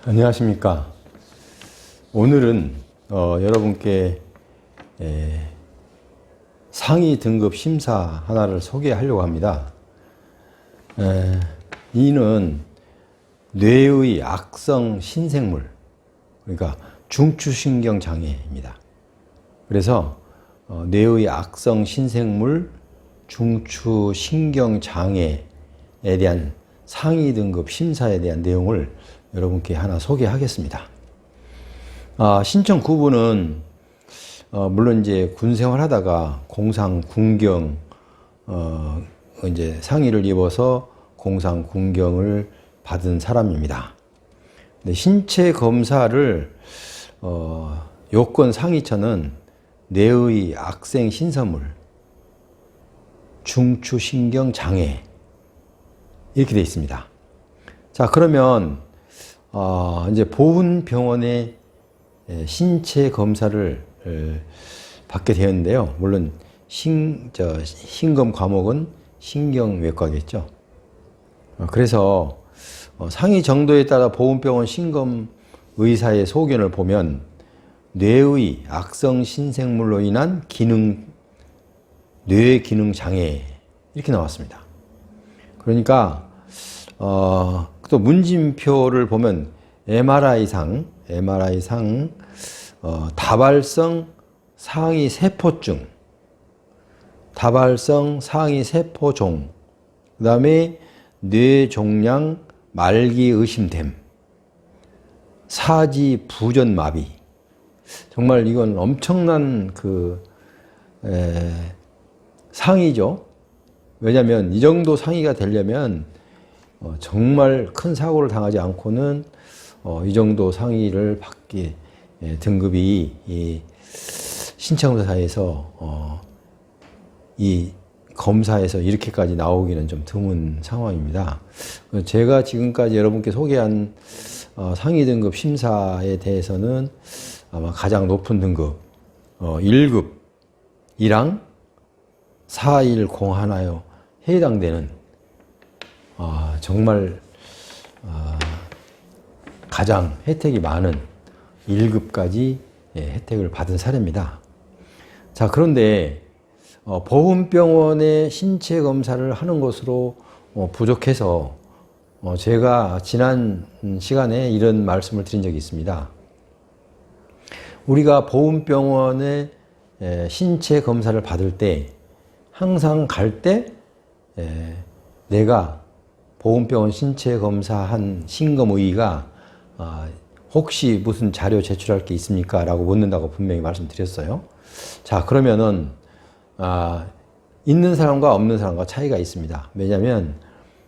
안녕하십니까. 오늘은 여러분께 상위 등급 심사 하나를 소개하려고 합니다. 이는 뇌의 악성 신생물, 그러니까 중추신경 장애입니다. 그래서 뇌의 악성 신생물 중추신경 장애에 대한 상위 등급 심사에 대한 내용을 여러분께 하나 소개하겠습니다. 신청 구분은 물론 이제 군 생활하다가 공상 군경 이제 상의를 입어서 공상 군경을 받은 사람입니다. 근데 신체 검사를 요건 상위처는 뇌의 악성 신생물 중추신경 장애 이렇게 되어 있습니다. 자, 그러면 이제 보훈병원의 신체 검사를 받게 되었는데요. 물론 신검 과목은 신경외과겠죠. 그래서 상위 정도에 따라 보훈병원 신검 의사의 소견을 보면 뇌의 악성 신생물로 인한 뇌 기능 장애 이렇게 나왔습니다. 그러니까 또 문진표를 보면 MRI상 다발성 상위 세포증, 다발성 상위 세포종, 그 다음에 뇌종양 말기 의심됨, 사지 부전 마비. 정말 이건 엄청난 상위죠. 왜냐하면 이 정도 상위가 되려면 정말 큰 사고를 당하지 않고는 이 정도 상위를 받기 등급이 이 신청사에서 이 검사에서 이렇게까지 나오기는 좀 드문 상황입니다. 제가 지금까지 여러분께 소개한 상위 등급 심사에 대해서는 아마 가장 높은 등급 1급 1항 4101에 해당되는 정말 가장 혜택이 많은 1급까지 혜택을 받은 사례입니다. 자, 그런데 보훈병원의 신체 검사를 하는 것으로 부족해서 제가 지난 시간에 이런 말씀을 드린 적이 있습니다. 우리가 보훈병원의 신체 검사를 받을 때 항상 갈 때 내가 보훈병원 신체 검사한 신검의가 혹시 무슨 자료 제출할 게 있습니까? 라고 묻는다고 분명히 말씀드렸어요. 자, 그러면은 있는 사람과 없는 사람과 차이가 있습니다. 왜냐하면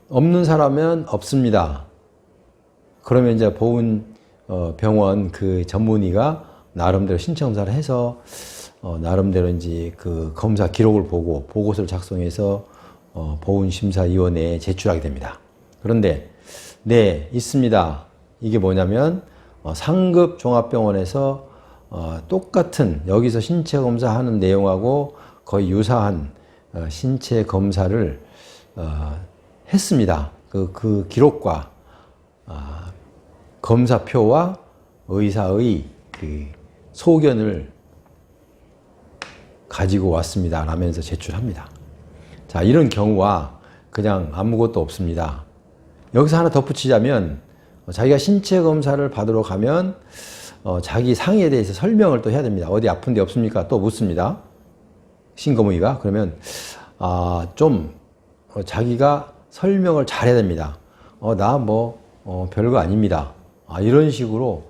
없는 사람은 없습니다. 그러면 이제 보훈병원 그 전문의가 나름대로 신청사를 해서 나름대로 이제 그 검사 기록을 보고 보고서를 작성해서 보훈심사위원회에 제출하게 됩니다. 그런데 네, 있습니다. 이게 뭐냐면 상급 종합병원에서 똑같은 여기서 신체 검사하는 내용하고 거의 유사한 신체 검사를 했습니다. 그 기록과 검사표와 의사의 그 소견을 가지고 왔습니다. 라면서 제출합니다. 자, 이런 경우와 그냥 아무것도 없습니다. 여기서 하나 덧붙이자면 자기가 신체 검사를 받으러 가면 자기 상의에 대해서 설명을 또 해야 됩니다. 어디 아픈 데 없습니까? 또 묻습니다. 신검의가. 그러면 좀 자기가 설명을 잘해야 됩니다. 나 별거 아닙니다. 이런 식으로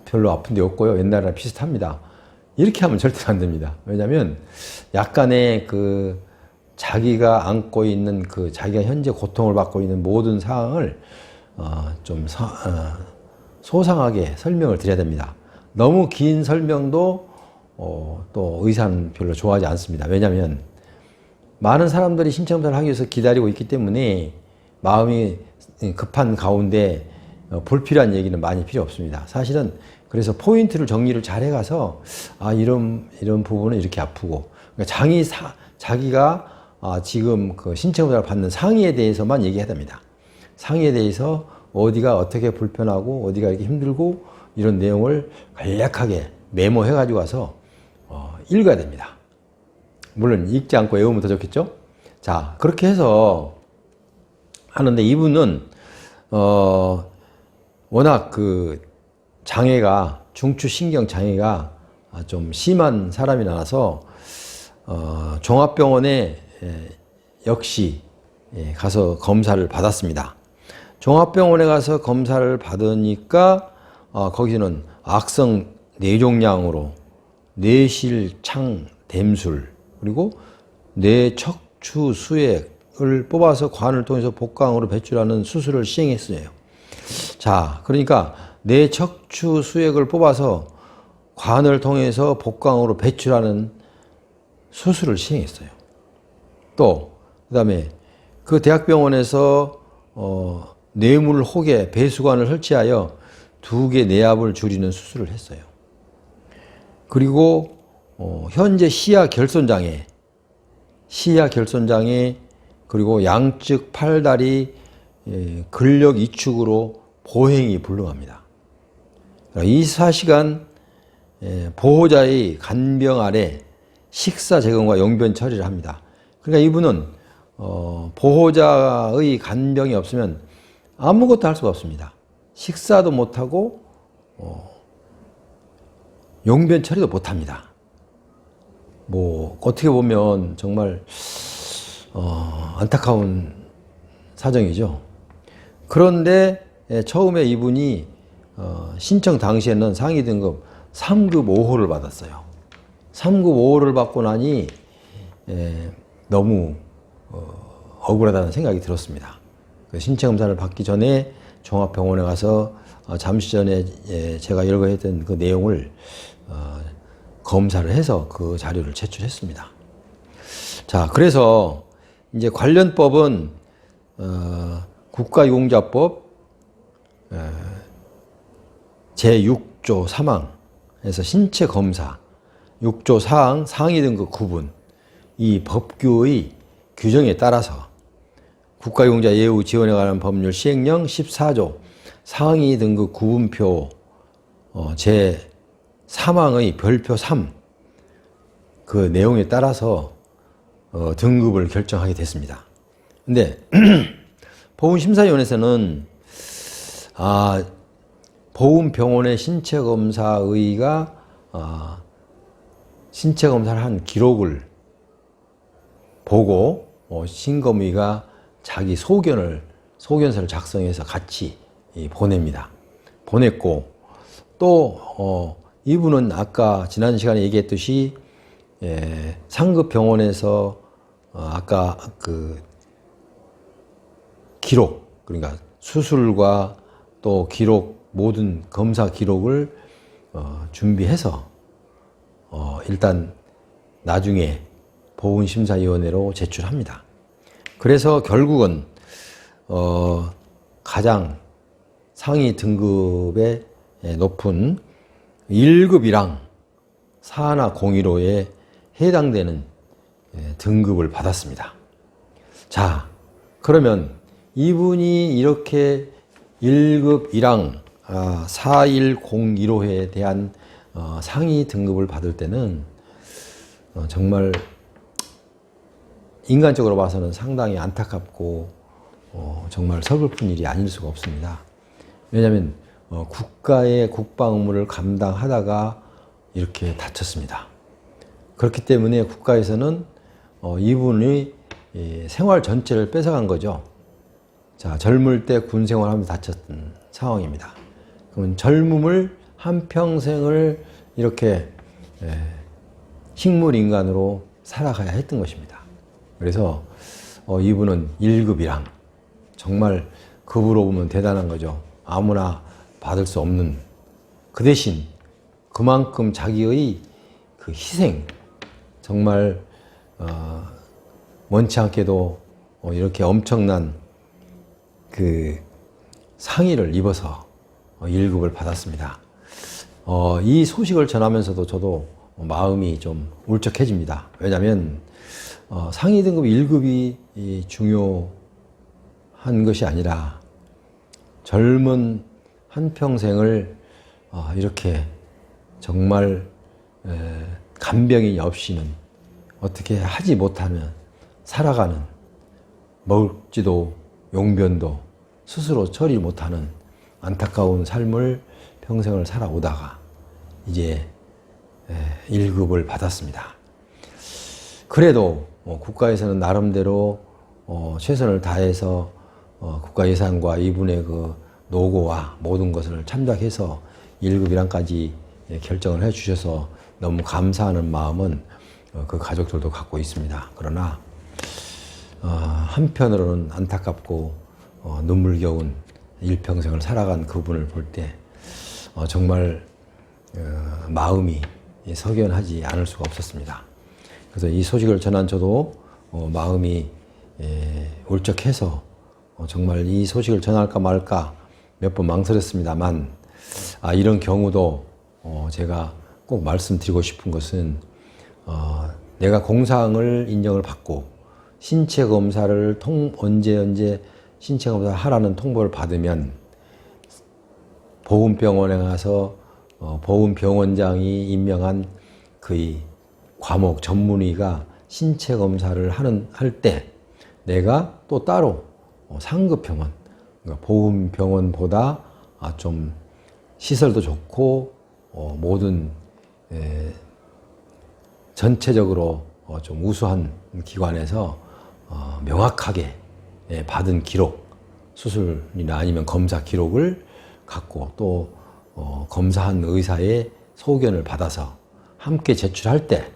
별로 아픈 데 없고요. 옛날이랑 비슷합니다. 이렇게 하면 절대 안 됩니다. 왜냐하면 약간의 자기가 안고 있는 자기가 현재 고통을 받고 있는 모든 사항을 좀 소상하게 설명을 드려야 됩니다. 너무 긴 설명도 또 의사는 별로 좋아하지 않습니다. 왜냐하면 많은 사람들이 신체 검사를 하기 위해서 기다리고 있기 때문에 마음이 급한 가운데 불필요한 얘기는 많이 필요 없습니다. 사실은 그래서 포인트를 정리를 잘 해가서 이런 부분은 이렇게 아프고, 그러니까 자기가 지금 그 신체 검사를 받는 상의에 대해서만 얘기해야 됩니다. 상의에 대해서 어디가 어떻게 불편하고 어디가 이렇게 힘들고 이런 내용을 간략하게 메모해 가지고 와서 읽어야 됩니다. 물론 읽지 않고 외우면 더 좋겠죠? 자, 그렇게 해서 하는데 이분은 워낙 그 장애가 중추신경 장애가 좀 심한 사람이라서 종합병원에 역시 가서 검사를 받았습니다. 종합병원에 가서 검사를 받으니까 거기서는 악성 뇌종양으로 뇌실창 댐술 그리고 뇌척추 수액을 뽑아서 관을 통해서 복강으로 배출하는 수술을 시행했어요. 자, 그러니까 뇌척추 수액을 뽑아서 관을 통해서 복강으로 배출하는 수술을 시행했어요. 또 그다음에 그 대학병원에서 뇌물 혹에 배수관을 설치하여 2개 내압을 줄이는 수술을 했어요. 그리고 현재 시야 결손장애 그리고 양측 팔다리 근력 이축으로 보행이 불능합니다. 24시간 보호자의 간병 아래 식사 제공과 용변 처리를 합니다. 그러니까 이분은 보호자의 간병이 없으면 아무것도 할 수가 없습니다. 식사도 못하고 용변 처리도 못합니다. 뭐 어떻게 보면 정말 안타까운 사정이죠. 그런데 처음에 이분이 신청 당시에는 상위 등급 3급 5호를 받았어요. 3급 5호를 받고 나니 너무 억울하다는 생각이 들었습니다. 신체검사를 받기 전에 종합병원에 가서 잠시 전에 제가 열거했던 그 내용을 검사를 해서 그 자료를 제출했습니다. 자, 그래서 이제 관련법은 국가유공자법 제6조 3항에서 신체검사 6조 4항 상위 등급 구분 이 법규의 규정에 따라서 국가유공자 예우 지원에 관한 법률 시행령 14조 상위 등급 구분표 제 3항의 별표 3 그 내용에 따라서 등급을 결정하게 됐습니다. 근데 보훈심사위원회에서는 보훈병원의 신체검사의가 신체검사를 한 기록을 보고 신검의가 자기 소견서를 작성해서 같이 보냅니다. 보냈고 또 이분은 아까 지난 시간에 얘기했듯이 상급 병원에서 아까 그 기록 그러니까 수술과 또 기록 모든 검사 기록을 준비해서 일단 나중에 보훈심사위원회로 제출합니다. 그래서 결국은 가장 상위 등급의 높은 1급 1항 사하나 015에 해당되는 등급을 받았습니다. 자, 그러면 이분이 이렇게 1급 1항 41015회에 대한 상위 등급을 받을 때는 정말 인간적으로 봐서는 상당히 안타깝고 정말 서글픈 일이 아닐 수가 없습니다. 왜냐하면 국가의 국방 의무를 감당하다가 이렇게 다쳤습니다. 그렇기 때문에 국가에서는 이분의 생활 전체를 뺏어간 거죠. 자, 젊을 때 군 생활하면서 다쳤던 상황입니다. 그러면 젊음을 한평생을 이렇게 식물인간으로 살아가야 했던 것입니다. 그래서 이분은 1급 1항 정말 급으로 보면 대단한 거죠. 아무나 받을 수 없는 그 대신 그만큼 자기의 그 희생 정말 원치 않게도 이렇게 엄청난 그 상의를 입어서 1급을 받았습니다. 이 소식을 전하면서도 저도 마음이 좀 울적해집니다. 왜냐하면 상위 등급 1급이 중요한 것이 아니라 젊은 한평생을 이렇게 정말 간병이 없이는 어떻게 하지 못하면 살아가는, 먹지도 용변도 스스로 처리 못하는 안타까운 삶을 평생을 살아오다가 이제 1급을 받았습니다. 그래도 국가에서는 나름대로 최선을 다해서 국가 예산과 이분의 그 노고와 모든 것을 참작해서 1급이랑까지 결정을 해 주셔서 너무 감사하는 마음은 그 가족들도 갖고 있습니다. 그러나 한편으로는 안타깝고 눈물겨운 일평생을 살아간 그분을 볼 때 정말 마음이 석연하지 않을 수가 없었습니다. 그래서 이 소식을 전한 저도 마음이 울적해서 정말 이 소식을 전할까 말까 몇 번 망설였습니다만, 이런 경우도 제가 꼭 말씀드리고 싶은 것은 내가 공상을 인정을 받고 신체 검사를 언제 신체 검사를 하라는 통보를 받으면 보훈병원에 가서 보훈병원장이 임명한 그 과목 전문의가 신체 검사를 할 때 내가 또 따로 상급병원, 그러니까 보훈병원보다 좀 시설도 좋고 모든 전체적으로 좀 우수한 기관에서 명확하게 받은 기록, 수술이나 아니면 검사 기록을 갖고 또 검사한 의사의 소견을 받아서 함께 제출할 때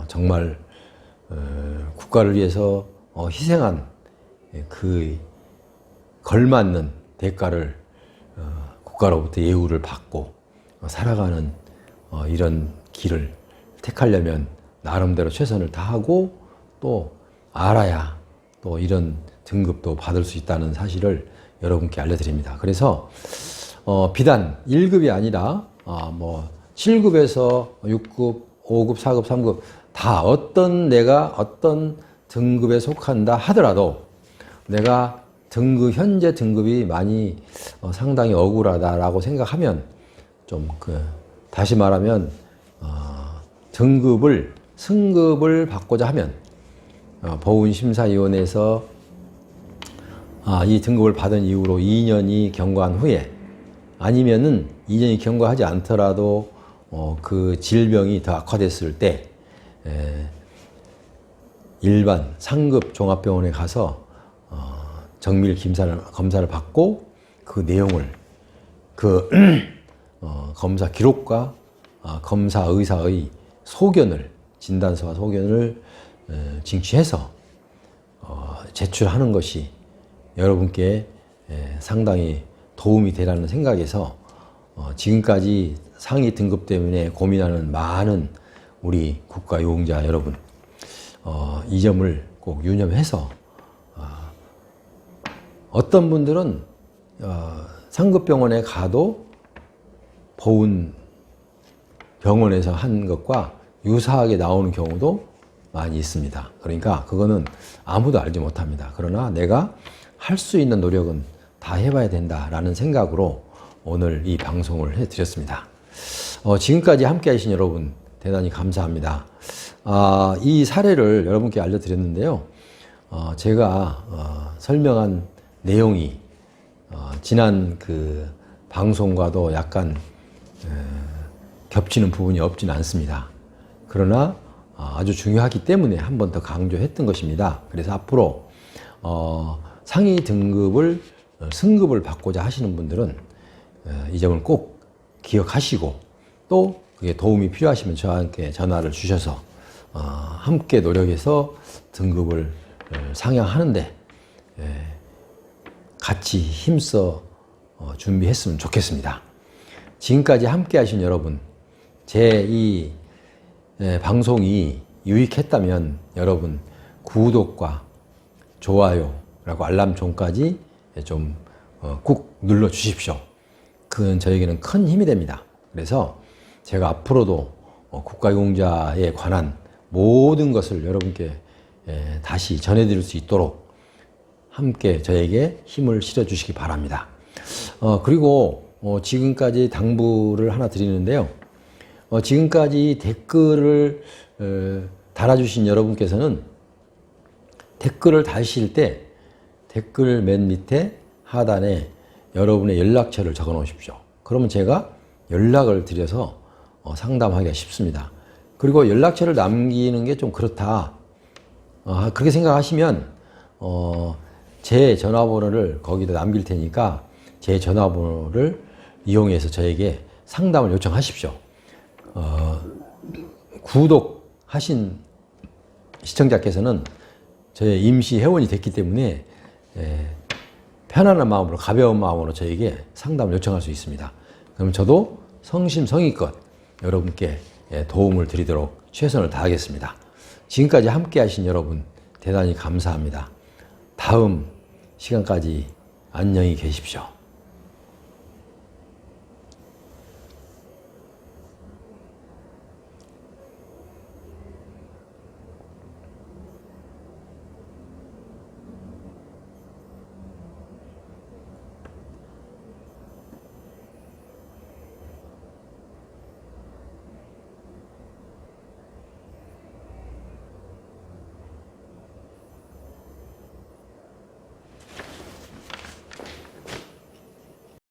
정말 국가를 위해서 희생한 그 걸맞는 대가를 국가로부터 예우를 받고 살아가는 이런 길을 택하려면 나름대로 최선을 다하고 또 알아야 또 이런 등급도 받을 수 있다는 사실을 여러분께 알려드립니다. 그래서 비단 1급이 아니라 7급에서 6급, 5급, 4급, 3급 다 내가 어떤 등급에 속한다 하더라도 내가 현재 등급이 많이 상당히 억울하다라고 생각하면 다시 말하면 승급을 받고자 하면 보훈심사위원회에서 이 등급을 받은 이후로 2년이 경과한 후에 아니면은 2년이 경과하지 않더라도 그 질병이 더 악화됐을 때 일반 상급 종합병원에 가서 정밀 검사를 받고 그 내용을 검사 기록과 검사 의사의 소견을 진단서와 소견을 쟁취해서 제출하는 것이 여러분께 상당히 도움이 되라는 생각에서 지금까지 상위 등급 때문에 고민하는 많은 우리 국가유공자 여러분, 이 점을 꼭 유념해서 어떤 분들은 상급병원에 가도 보훈 병원에서 한 것과 유사하게 나오는 경우도 많이 있습니다. 그러니까 그거는 아무도 알지 못합니다. 그러나 내가 할 수 있는 노력은 다 해봐야 된다라는 생각으로 오늘 이 방송을 해드렸습니다. 지금까지 함께 하신 여러분 대단히 감사합니다. 이 사례를 여러분께 알려드렸는데요. 제가 설명한 내용이 지난 그 방송과도 약간 겹치는 부분이 없지는 않습니다. 그러나 아주 중요하기 때문에 한 번 더 강조했던 것입니다. 그래서 앞으로 상위 등급을 승급을 받고자 하시는 분들은 이 점을 꼭 기억하시고 또 그게 도움이 필요하시면 저한테 전화를 주셔서 함께 노력해서 등급을 상향하는데 같이 힘써 준비했으면 좋겠습니다. 지금까지 함께 하신 여러분, 제 이 방송이 유익했다면 여러분 구독과 좋아요라고 알람송까지 좀 꾹 눌러 주십시오. 그건 저에게는 큰 힘이 됩니다. 그래서 제가 앞으로도 국가유공자에 관한 모든 것을 여러분께 다시 전해드릴 수 있도록 함께 저에게 힘을 실어주시기 바랍니다. 그리고 지금까지 당부를 하나 드리는데요. 지금까지 댓글을 달아주신 여러분께서는 댓글을 다실 때 댓글 맨 밑에 하단에 여러분의 연락처를 적어 놓으십시오. 그러면 제가 연락을 드려서 상담하기가 쉽습니다. 그리고 연락처를 남기는 게 좀 그렇다. 그렇게 생각하시면 제 전화번호를 거기다 남길 테니까 제 전화번호를 이용해서 저에게 상담을 요청하십시오. 구독하신 시청자께서는 저의 임시 회원이 됐기 때문에 편안한 마음으로, 가벼운 마음으로 저에게 상담을 요청할 수 있습니다. 그럼 저도 성심성의껏 여러분께 도움을 드리도록 최선을 다하겠습니다. 지금까지 함께 하신 여러분 대단히 감사합니다. 다음 시간까지 안녕히 계십시오.